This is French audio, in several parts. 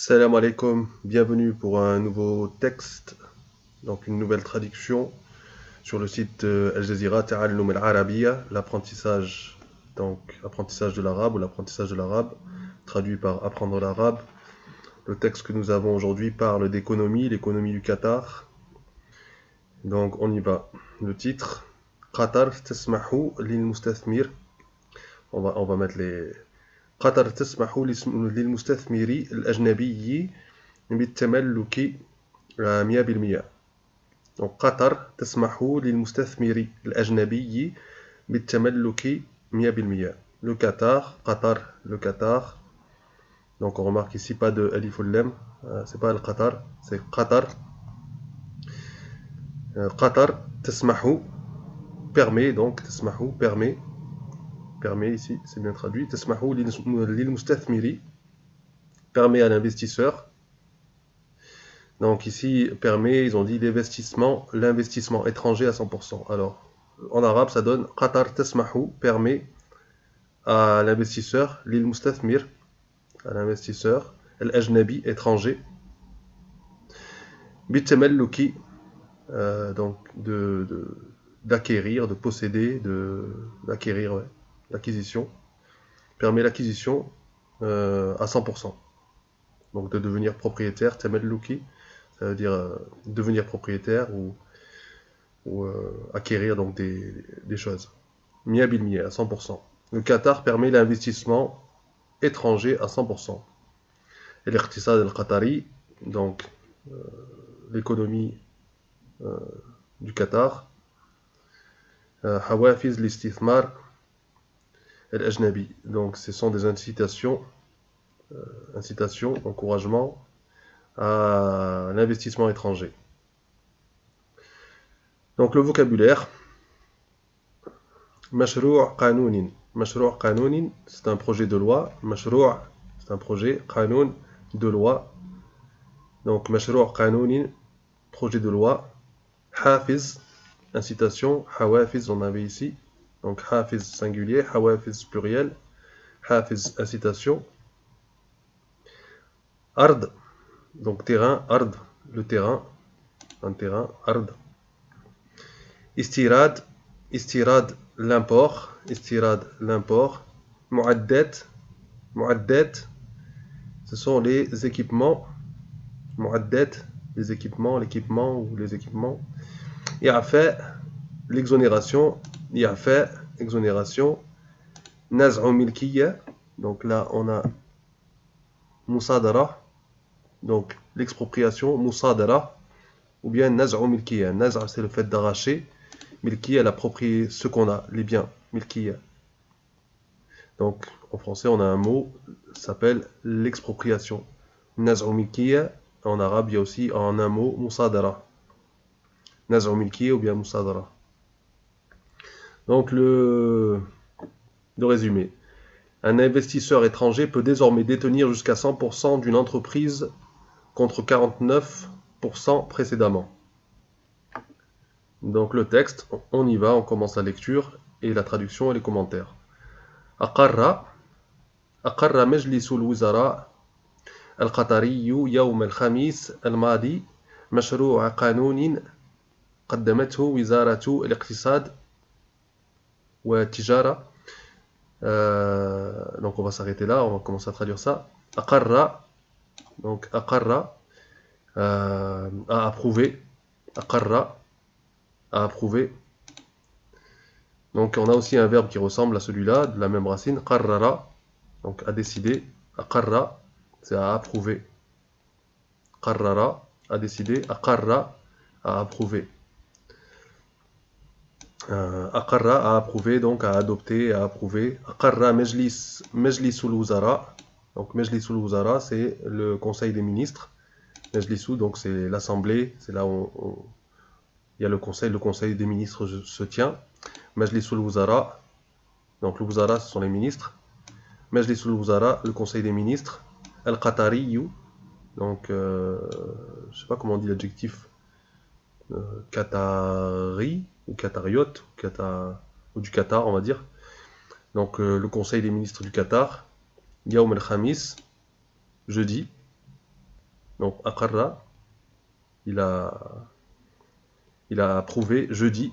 Salam alaikum, bienvenue pour un nouveau texte, donc une nouvelle traduction sur le site Al Jazeera Ta'allum al-Arabiyya, apprentissage de l'arabe ou l'apprentissage de l'arabe, traduit par apprendre l'arabe. Le texte que nous avons aujourd'hui parle d'économie, l'économie du Qatar. Donc on y va. Le titre Qatar tasmahu lil mustathmir. On va mettre les قطر تسمح للمستثمر الأجنبي بالتملك 100%. Donc قطر تسمح للمستثمر الأجنبي بالتملك 100%. Le Qatar. Donc on remarque ici pas de alif ou lem, c'est pas le Qatar, c'est Qatar. Qatar تسمح permet, donc تسمح permet ici, c'est bien traduit. تسمح للمستثمر permet à l'investisseur. Donc ici, permet, ils ont dit l'investissement étranger à 100%. Alors, en arabe, ça donne Qatar tasmahu permet à l'investisseur, للمستثمر, à l'investisseur, al-ajnabi, étranger, بالتملك, donc d'acquérir, de posséder, d'acquérir, ouais, l'acquisition, permet l'acquisition à 100%. Donc de devenir propriétaire, tamalluki, ça veut dire devenir propriétaire ou acquérir donc des choses. Mia bil mia, à 100%. Le Qatar permet l'investissement étranger à 100%. Et l'iqtisad al-Qatari, donc l'économie du Qatar, hawafiz l'istithmar al-ajnabi. Donc ce sont des incitations, encouragement à l'investissement étranger. Donc le vocabulaire, مشروع قانون. مشروع قانون, c'est un projet de loi. مشروع, c'est un projet. قانون, de loi. Donc مشروع قانون, projet de loi. حافز, incitation. حوافز, on avait ici. Donc حافز singulier, حوافز pluriel. حافز, incitation. أرض, donc terrain. أرض, le terrain. Un terrain. أرض. Istirad, l'import. Muaddat, ce sont les équipements. Muaddat, l'équipement ou les équipements. I'afa, l'exonération. Exonération. Naz'u milkiya, donc là on a musadara, donc l'expropriation. Musadara, ou bien naz'u milkiya. Naz'a, c'est le fait d'arracher. Milkiya, l'approprier ce qu'on a, les biens. Milkiya. Donc, en français, on a un mot, ça s'appelle l'expropriation. Naz'u milkiya, en arabe, il y a aussi en un mot, musadara. Naz'u milkiya ou bien musadara. Donc, le résumé. Un investisseur étranger peut désormais détenir jusqu'à 100% d'une entreprise contre 49% précédemment. Donc le texte, on y va, on commence la lecture et la traduction et les commentaires. أقر مجلس الوزراء القطري يوم الخميس الماضي مشروع قانون قدمته وزارة الاقتصاد والتجارة. Donc on va s'arrêter là, on va commencer à traduire ça. أقر, donc أقر, à approuver. أقر, à approuver. Donc on a aussi un verbe qui ressemble à celui-là, de la même racine, qarrara, donc à décider. Aqarra, c'est à approuver. Qarrara, à décider. Aqarra, à approuver. Aqarra, à approuver, donc à adopter, à approuver. Aqarra majlisul wuzara. Donc majlisul wuzara, c'est le conseil des ministres. Majlisu, donc c'est l'assemblée, c'est là où il y a le conseil des ministres se tient. Majlisul Wuzara, donc le Wuzara ce sont les ministres. Majlisul Wuzara, le conseil des ministres. Al-Qatariyu, donc je ne sais pas comment on dit l'adjectif. Qatari ou Qatariote, ou du Qatar on va dire. Donc le conseil des ministres du Qatar. Yawm al-Khamis, jeudi. Donc, aqarra, il a, il a approuvé jeudi,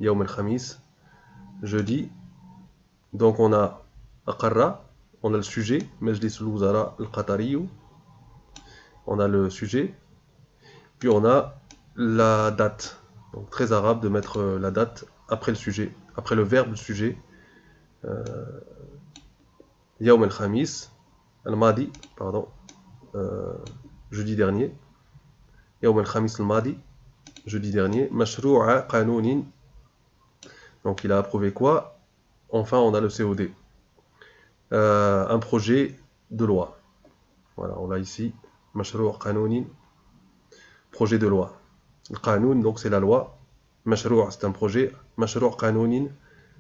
Yawm al-Khamis, jeudi. Donc, on a aqarra, on a le sujet, Majlis al-Wuzara al-Qatari, on a le sujet, puis on a la date. Donc, très arabe de mettre la date après le sujet, après le verbe sujet. Yawm al-Khamis, al-Madi, pardon, jeudi dernier. Yawm al-Khamis al-Madi, jeudi dernier. Mashrou'a qanounin. Donc il a approuvé quoi? Enfin, on a le COD. Un projet de loi. Voilà, on l'a ici. Mashrou'a qanounin, projet de loi. Le qanoun, donc c'est la loi. Mashrou'a, c'est un projet. Mashrou'a qanounin,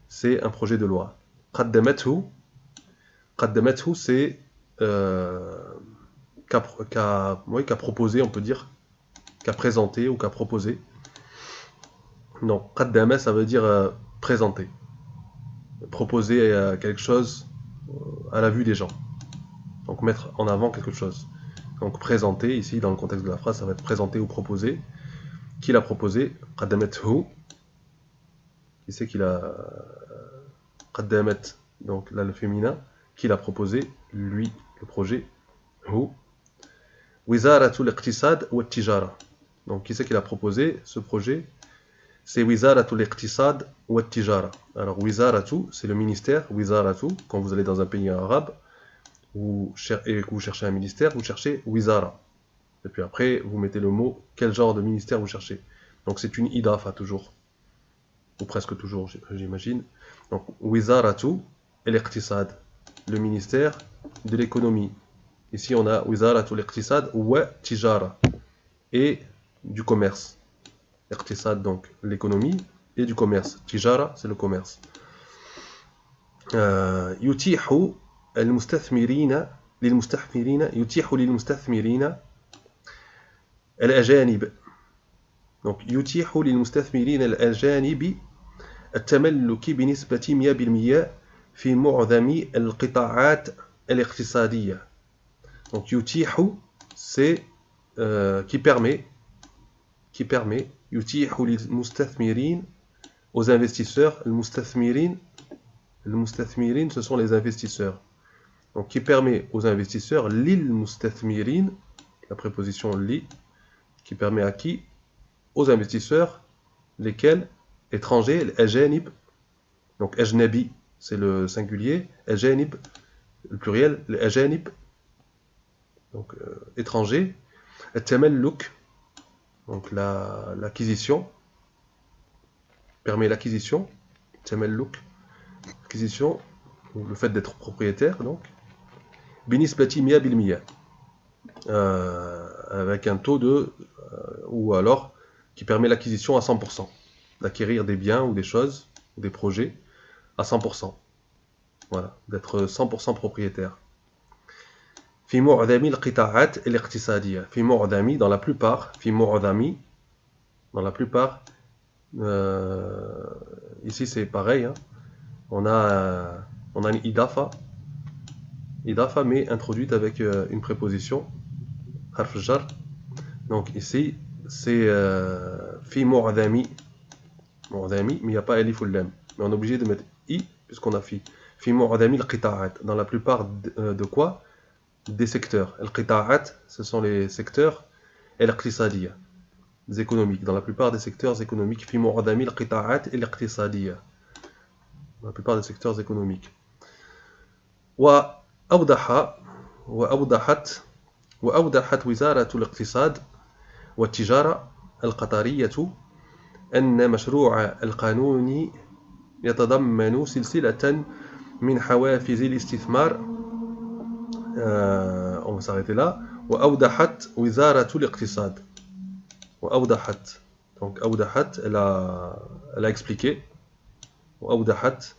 c'est un projet de loi. Qaddamathu, c'est qu'a proposé, on peut dire, qu'a présenté ou qu'a proposé. Non, qaddama, ça veut dire présenter, proposer quelque chose à la vue des gens. Donc mettre en avant quelque chose. Donc présenter, ici, dans le contexte de la phrase, ça va être présenter ou proposer. Qui l'a proposé? Qaddamathu. Qui c'est qui l'a... Qaddamat, donc là le féminin. Qui l'a proposé? Lui, le projet. Hu. Wizaratul iqtisad wa tijara. Donc qui c'est qui l'a proposé ce projet? C'est Wizaratul iqtisad wa tijara. Alors Wizaratu, c'est le ministère. Wizaratu, quand vous allez dans un pays arabe et que vous cherchez un ministère, vous cherchez Wizara. Et puis après, vous mettez le mot, quel genre de ministère vous cherchez. Donc c'est une idafa toujours. Ou presque toujours, j'imagine. Donc Wizaratu al-iqtisad, le ministère de l'économie. Ici on a Wizaratul iqtisad wa tijara, et du commerce. Iqtisad, donc l'économie, et du commerce. Tijara, c'est le commerce. يتيح المستثمرين الأجانب. Donc يتيح للمستثمرين الأجانب التملك بنسبة 100% في معظم القطاعات الاقتصادية. Donc يتيح, c'est qui permet يتيح للمستثمرين, aux investisseurs. المستثمرين, ce sont les investisseurs. Donc qui permet aux investisseurs, للمستثمرين, la préposition li, qui permet à qui? Aux investisseurs, lesquels? Étrangers, الأجانب. Donc أجنبي, c'est le singulier, أجانب, le pluriel, الأجانب, donc étrangers. التملك, donc l'acquisition, permet l'acquisition. التملك, acquisition, le fait d'être propriétaire, donc. Binisbati 100%, avec un taux de, ou alors qui permet l'acquisition à 100%, d'acquérir des biens ou des choses, ou des projets à 100%. Voilà, d'être 100% propriétaire. في معظم القطاعات الاقتصادية. في معظم, dans la plupart. في معظم, dans la plupart. Ici c'est pareil, hein. On a une idafa, mais introduite avec une préposition, harf jar. Donc ici c'est fi mu'adhami, mais il n'y a pas alif ou lam, mais on est obligé de mettre i puisqu'on a fi mu'adhami al-qita'at, dans la plupart de quoi? Des secteurs. Al-qita'at, ce sont les secteurs al-iqtisadiyya, les économiques, dans la plupart des secteurs économiques. Fi mu'adhami al-qita'at al-iqtisadiyya, dans la plupart des secteurs économiques. وأوضحت وزارة الاقتصاد والتجارة القطرية أن مشروع القانون يتضمن سلسلة من حوافز الاستثمار. On va s'arrêter là. وأوضحت وزارة الاقتصاد. وأوضحت, donc أوضحت, elle a expliqué. وأوضحت,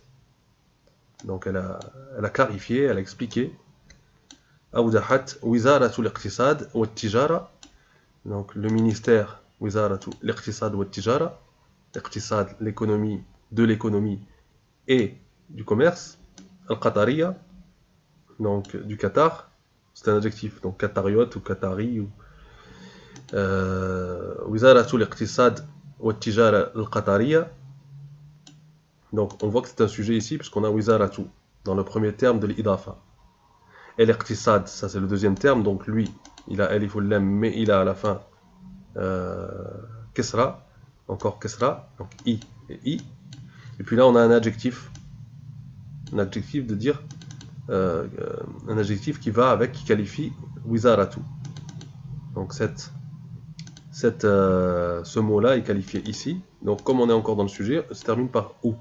donc elle a clarifié, elle a expliqué. أوضحت وزارة الاقتصاد والتجارة, donc le ministère وزارة الاقتصاد والتجارة, الاقتصاد, l'économie, de l'économie et du commerce, القطرية, donc du Qatar, c'est un adjectif, donc qatariote ou qatari ou وزارة الاقتصاد والتجارة القطرية. Donc on voit que c'est un sujet ici puisqu'on a wizaratu dans le premier terme de l'idafa. Et l'iqtisad, ça c'est le deuxième terme, donc lui il a alif ou lam mais il a à la fin kesra, encore kesra, donc i et i. Et puis là on a un adjectif de dire un adjectif qui va avec, qui qualifie wizaratu. Donc ce mot-là est qualifié ici. Donc comme on est encore dans le sujet, ça se termine par ou.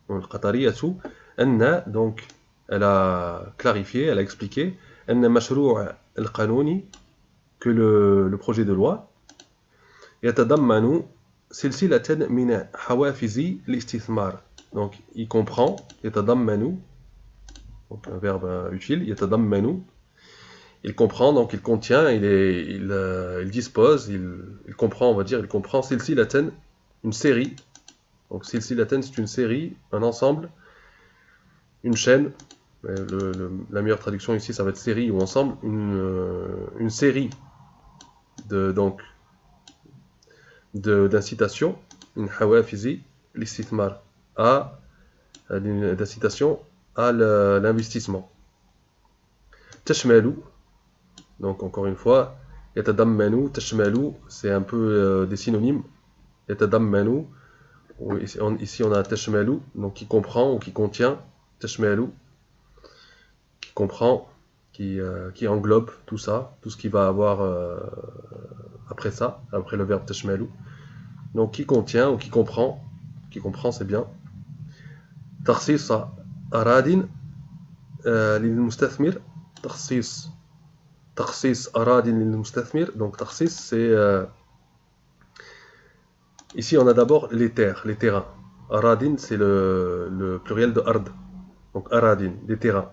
Donc القطرية أن, donc elle a clarifié, elle a expliqué أن مشروع القانوني, que le projet de loi يتضمن سلسلة من حوافز الاستثمار. Donc il comprend يتضمن, donc un verbe utile, يتضمن, il comprend, donc il contient, il dispose, il comprend, on va dire, il comprend silsilatan, une série. Donc silsilatan, c'est une série, un ensemble, une chaîne. La meilleure traduction ici, ça va être série ou ensemble, une série d'incitations, une hawafizi, l'istithmar, d'incitation à l'investissement. Tashmalu, donc encore une fois, yatadammanu, tashmalu, c'est un peu des synonymes. Yatadammanu, ici on a tashmalu, donc qui comprend ou qui contient, tashmalu, qui comprend, qui englobe tout ça, tout ce qui va avoir après ça, après le verbe tashmalu. Donc qui contient ou qui comprend c'est bien. Takhsis aradin lil mustathmir, takhsis aradin lil mustathmir. Donc takhsis, c'est ici on a d'abord les terres, les terrains. Aradin, c'est le pluriel de ard. Donc aradin, des terrains.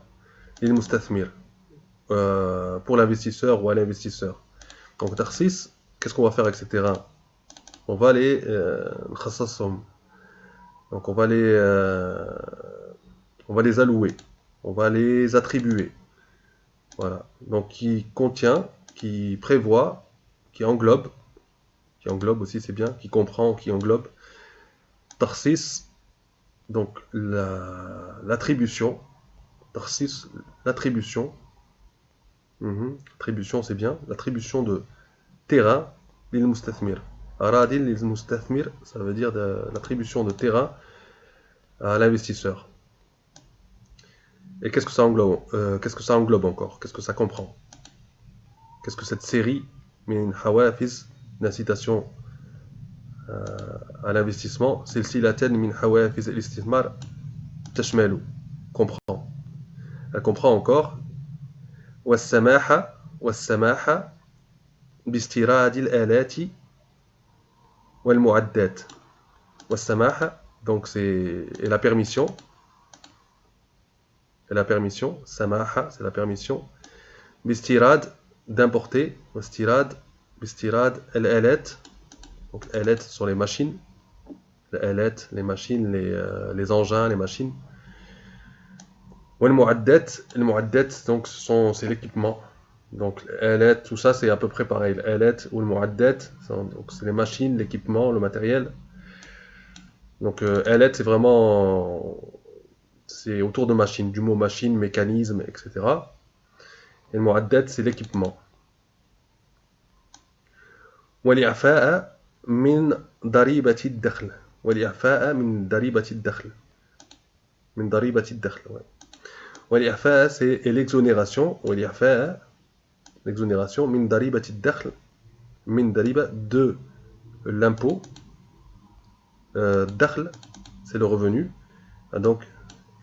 Lil mustathmir, pour l'investisseur ou à l'investisseur. Donc takhsis, qu'est-ce qu'on va faire avec ces terrains? On va les donc on va les allouer, on va les attribuer. Voilà. Donc qui contient, qui prévoit, qui englobe aussi, c'est bien, qui comprend, qui englobe. Tarsis, donc l'attribution. Tarsis, l'attribution. Attribution, c'est bien. L'attribution de terrain, lil mustathmir. Aradin lil mustathmir, ça veut dire l'attribution de terrain à l'investisseur. Et qu'est-ce que ça englobe encore? Qu'est-ce que ça comprend? Qu'est-ce que cette série, min hawafiz, d'incitation à l'investissement, silsilatan min hawafiz al-istithmar, tashmalu, comprend. Elle comprend encore والسماح باستيراد الآلات والمعدات. والسماح, donc c'est la permission. Et la permission, samaha, c'est la permission. Bistirad, d'importer. Bistirad, al-alat. Donc, alat, ce sont les machines. Les machines, les engins, les machines. Al-mu'addat, donc c'est l'équipement. Donc, alat, tout ça, c'est à peu près pareil. Alat ou al-mu'addat, donc c'est les machines, l'équipement, le matériel. Donc, alat, c'est vraiment. C'est autour de machine, du mot machine, mécanisme, etc. Et le mu'addat, c'est l'équipement. والإعفاء من ضريبة الدخل. والإعفاء من ضريبة الدخل. من ضريبة الدخل. والإعفاء, c'est l'exonération. والإعفاء, l'exonération. من ضريبة الدخل. من ضريبة, de l'impôt. Dakhl, c'est le revenu. Donc,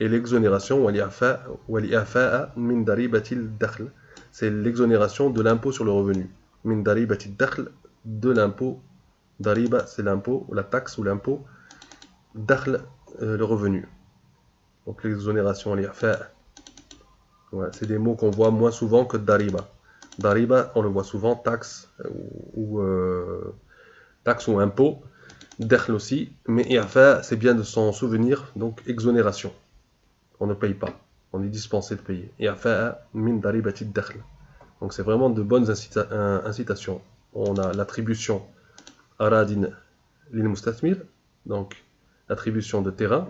et l'exonération, wali'afa'a min daribatil dakhl, c'est l'exonération de l'impôt sur le revenu. Min daribatil dakhl, de l'impôt. Dariba, c'est l'impôt, ou la taxe ou l'impôt. Dakhl, le revenu. Donc l'exonération, wali'afa'a. Ouais, c'est des mots qu'on voit moins souvent que dariba. Dariba, on le voit souvent, taxe ou impôt. Dakhl aussi, mais i'afa, c'est bien de s'en souvenir, donc exonération. On ne paye pas. on est dispensé de payer. I'fa'a min daribati ad-dakhl. Donc c'est vraiment de bonnes incitations. On a l'attribution aradin lil mustathmir, donc l'attribution de terrain.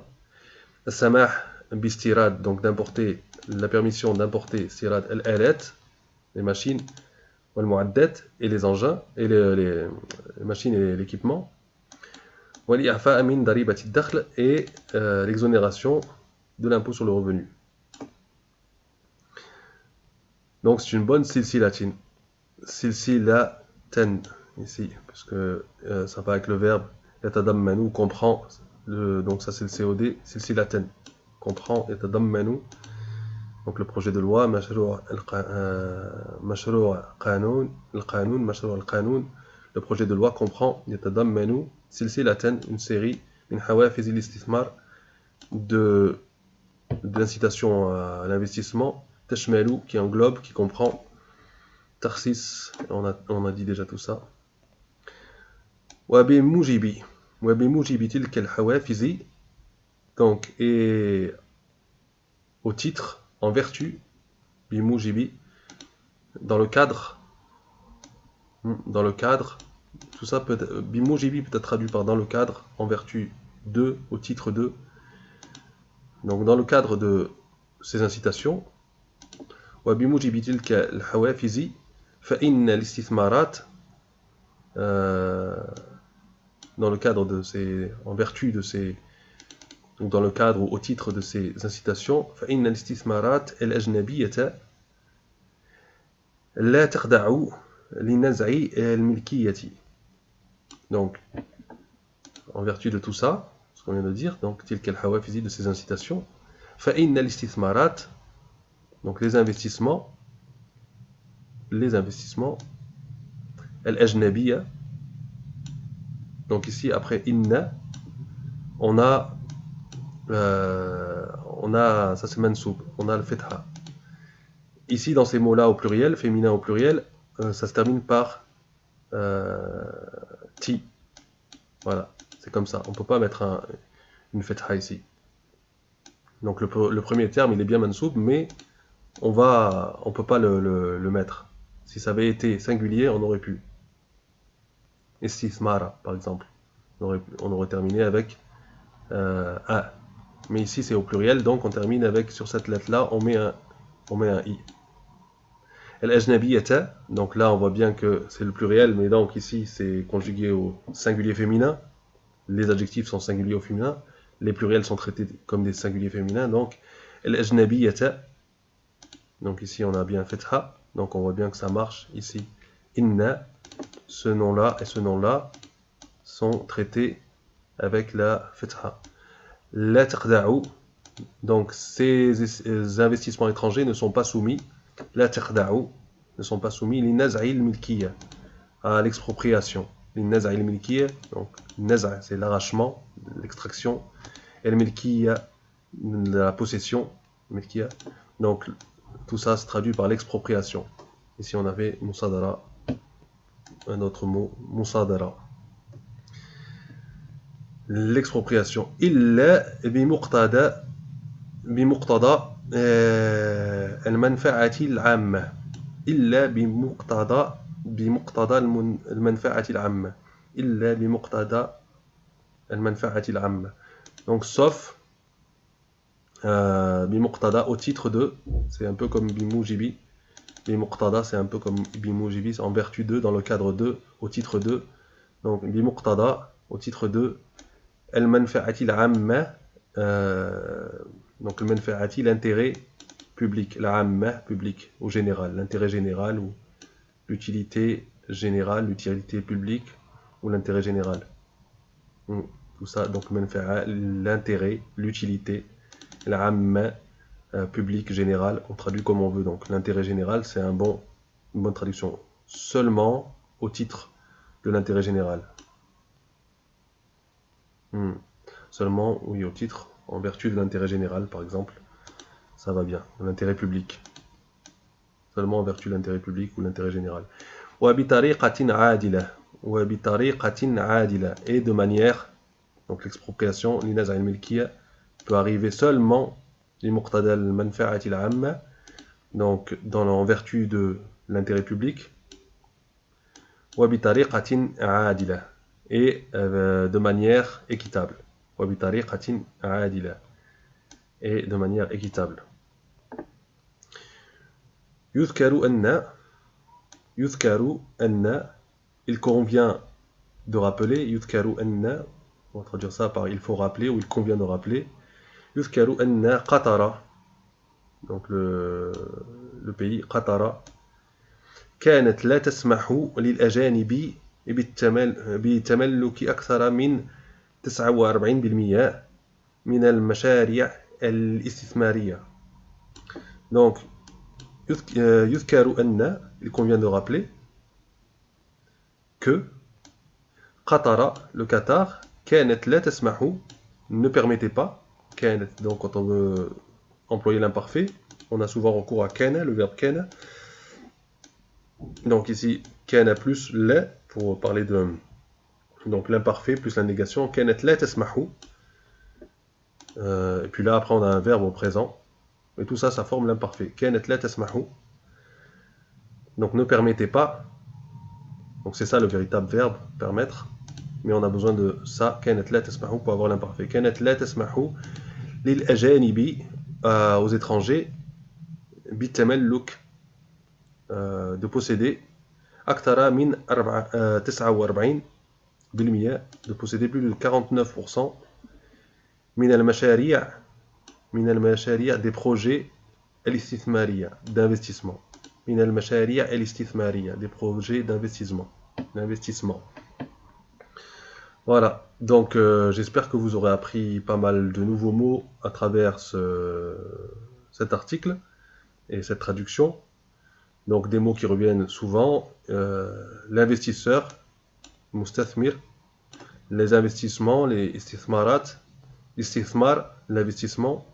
Samah bistirad, donc d'importer, la permission d'importer sirad al-alat, les machines, wal mu'addat, et les engins, et les machines et l'équipement. Wal i'fa'a min daribati ad-dakhl, et l'exonération de l'impôt sur le revenu. Donc c'est une bonne silsilatin. Silsilatan, ici, parce que ça va avec le verbe yatadammanu, comprend, donc ça c'est le COD, silsilatan, comprend yatadammanu, donc le projet de loi, mashru' qanoun, le projet de loi comprend yatadammanu silsilatan, une série min hawafiz al-istithmar, d'incitation à l'investissement, tashmalu, qui englobe, qui comprend, tarsis, on a dit déjà tout ça. وبموجب تلك الحوافز, donc, et au titre, en vertu, bimoujibi, dans le cadre, tout ça peut être, bimoujibi peut être traduit par dans le cadre, en vertu de, au titre de, donc dans le cadre de ces incitations. وبموجب تلك الحوافز فإن الاستثمارات, dans le cadre de ces, en vertu de ces, donc dans le cadre ou au titre de ces incitations, فإن الاستثمارات الأجنبية لا تخضع لنزع الملكية. Donc, en vertu de tout ça, ce qu'on vient de dire, donc تلك الحوافز, de ces incitations, فإن الاستثمارات, donc les investissements الأجنبية, donc ici après inna, on a ça c'est mansoub, on a le fetha. Ici dans ces mots-là au pluriel, féminin au pluriel, ça se termine par ti. Voilà, c'est comme ça. On ne peut pas mettre une fetha ici. Donc le premier terme il est bien mansoub, mais on peut pas le mettre. Si ça avait été singulier, on aurait pu. Istismara, par exemple. On aurait terminé avec a. Mais ici, c'est au pluriel, donc on termine avec, sur cette lettre-là, on met un i. Al-ajnabiyata, donc là, on voit bien que c'est le pluriel, mais donc ici, c'est conjugué au singulier féminin. Les adjectifs sont singuliers au féminin. Les pluriels sont traités comme des singuliers féminins. Donc, al-ajnabiyata, donc ici, on a bien fetha. Donc, on voit bien que ça marche ici. Inna, ce nom-là et ce nom-là sont traités avec la fetha. La taqda'u, donc ces investissements étrangers ne sont pas soumis, la taqda'u, ne sont pas soumis l'inaz'il milkiya, à l'expropriation. L'inaz'il milkiya, donc naz'a c'est l'arrachement, l'extraction, et le milkiya, la possession, milkiya, donc tout ça se traduit par l'expropriation. Ici on avait musadara, un autre mot, musadara. L'expropriation. Illa bimuqtada al-manfa'ati al-'amma. Illa bimuqtada al-manfa'ati al-'amma. Illa bimuqtada al-manfa'ati al-'amma. Donc sauf bimuqtada au titre de, c'est un peu comme bimoujibi. Bimuqtada c'est un peu comme bimoujibi, c'est en vertu de, dans le cadre de, au titre de. Donc bimuqtada au titre de al-manfa'ati al-'amma, donc le manfa'ati, l'intérêt public, l''amma, public, ou général, l'intérêt général, ou l'utilité générale, l'utilité publique, ou l'intérêt général. Tout ça, donc manfa'a, l'intérêt, l'utilité, l''amma, public, général, on traduit comme on veut. Donc l'intérêt général, c'est une bonne traduction. Seulement au titre de l'intérêt général. Seulement, oui, au titre, en vertu de l'intérêt général, par exemple, ça va bien. L'intérêt public. Seulement en vertu de l'intérêt public ou l'intérêt général. وَبِطَرِيقَةٍ عَادِلَةٍ وَبِطَرِيقَةٍ عَادِلَةٍ, et de manière, donc l'expropriation, l'inaz'a al-milkiya, peut arriver seulement لمقتضى المنفعة العامة, donc en vertu de l'intérêt public, وبطريقة عادلة, et de manière équitable. وبطريقة عادلة, et de manière équitable. يذكر أن, il convient de rappeler, يذكر أن, on va traduire ça par il faut rappeler, ou il convient de rappeler, يذكر أن قطر, donc le pays قطر, كانت لا تسمح للأجانب بتملك أكثر من 49% من المشاريع الاستثمارية. Donc, يذكر أن, il convient de rappeler que قطر, le Qatar, كانت لا تسمح, ne permettait pas, كانت, donc quand on veut employer l'imparfait, on a souvent recours à كان, le verbe كان. Donc ici, كان plus لا, pour parler de donc l'imparfait plus la négation, كانت لا تسمح. Et puis là, après, on a un verbe au présent. Et tout ça, ça forme l'imparfait. كانت لا تسمح. Donc ne permettez pas. Donc c'est ça le véritable verbe, permettre. Mais on a besoin de ça, كانت لا تسمح, pour avoir l'imparfait. كانت لا تسمح للأجانب, aux étrangers, بالتملك, de posséder, أكثر من 49%, de posséder plus de 49%, من المشاريع des projets الاستثمارية, d'investissement. من المشاريع الاستثمارية, des projets d'investissement. Voilà, donc j'espère que vous aurez appris pas mal de nouveaux mots à travers cet article et cette traduction. Donc des mots qui reviennent souvent, l'investisseur, mustathmir, les investissements, les istithmarat, istithmar, l'investissement,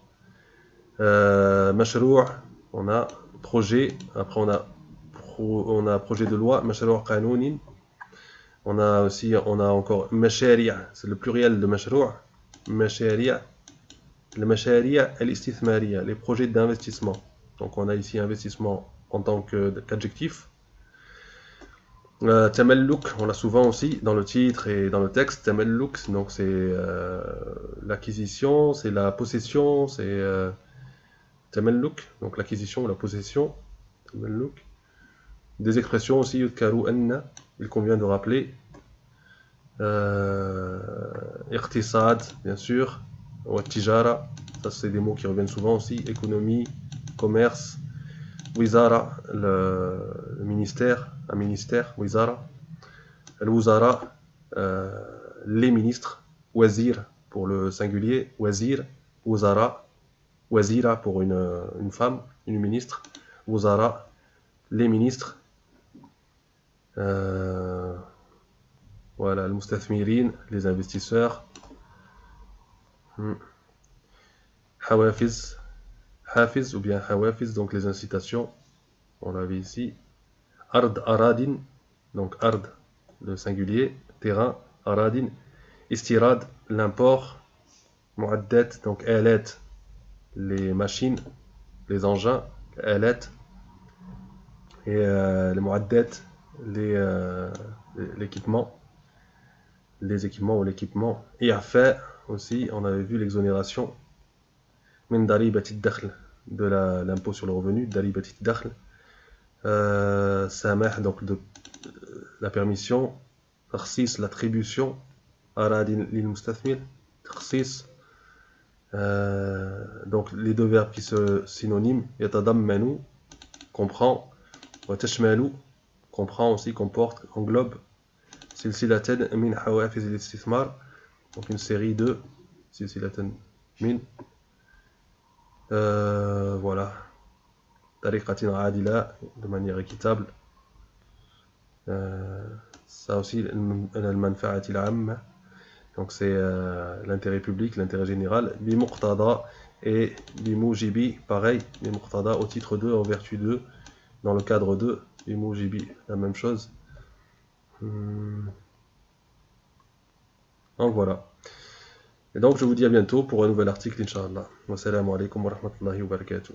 mashrou', on a projet, après on a projet de loi, mashrou' qanounin. On a encore mashari', c'est le pluriel de mashrou', mashari', le mashari' al-istithmariya, les projets d'investissement. Donc on a ici investissement en tant qu'adjectif. Tamalluk, on l'a souvent aussi dans le titre et dans le texte. Tamalluk, donc c'est l'acquisition, c'est la possession, c'est tamalluk, donc l'acquisition ou la possession. Tamalluk. Des expressions aussi, yudkaru anna, il convient de rappeler. Iqtisad, bien sûr, ou tijara, ça c'est des mots qui reviennent souvent aussi. Économie, commerce. Wizara, le ministère, un ministère, Wizara. Al-Wuzara, les ministres. Wazir pour le singulier, Wazir. Wuzara, Wazira pour une femme, une ministre. Wuzara, les ministres. Voilà, al-mustathmirin, les investisseurs. Hawafiz, Hafiz ou bien Hawafiz, donc les incitations. On l'avait ici. Ard, Aradin, donc Ard, le singulier, terrain, Aradin. Istirad, l'import. Muaddat, donc Alat, les machines, les engins, Alat. Et les Muaddat, l'équipement, les équipements ou l'équipement. Et Afa aussi, on avait vu l'exonération. Min daribati dakhl, de l'impôt sur le revenu, daribati dakhl. Samah, donc de la permission. Takhsis, l'attribution. Aradin lil mustathmir, takhsis. Donc les deux verbes qui se synonymes, yatadammanu, comprend, wa tashmalu, comprend aussi, comporte, englobe. Silsilatan min hawafiz al-istithmar, donc une série de silsilatan min, voilà, tariqatin adila, de manière équitable. Ça aussi, al-manfa'ati al-amma, donc c'est l'intérêt public, l'intérêt général. Bimuqtada et bimujibi, pareil, bimuqtada au titre 2, en vertu 2, dans le cadre 2, bimujibi, la même chose. Donc voilà. Et donc je vous dis à bientôt pour un nouvel article, Inch'Allah. Wassalamu alaikum wa rahmatullahi wa barakatuh.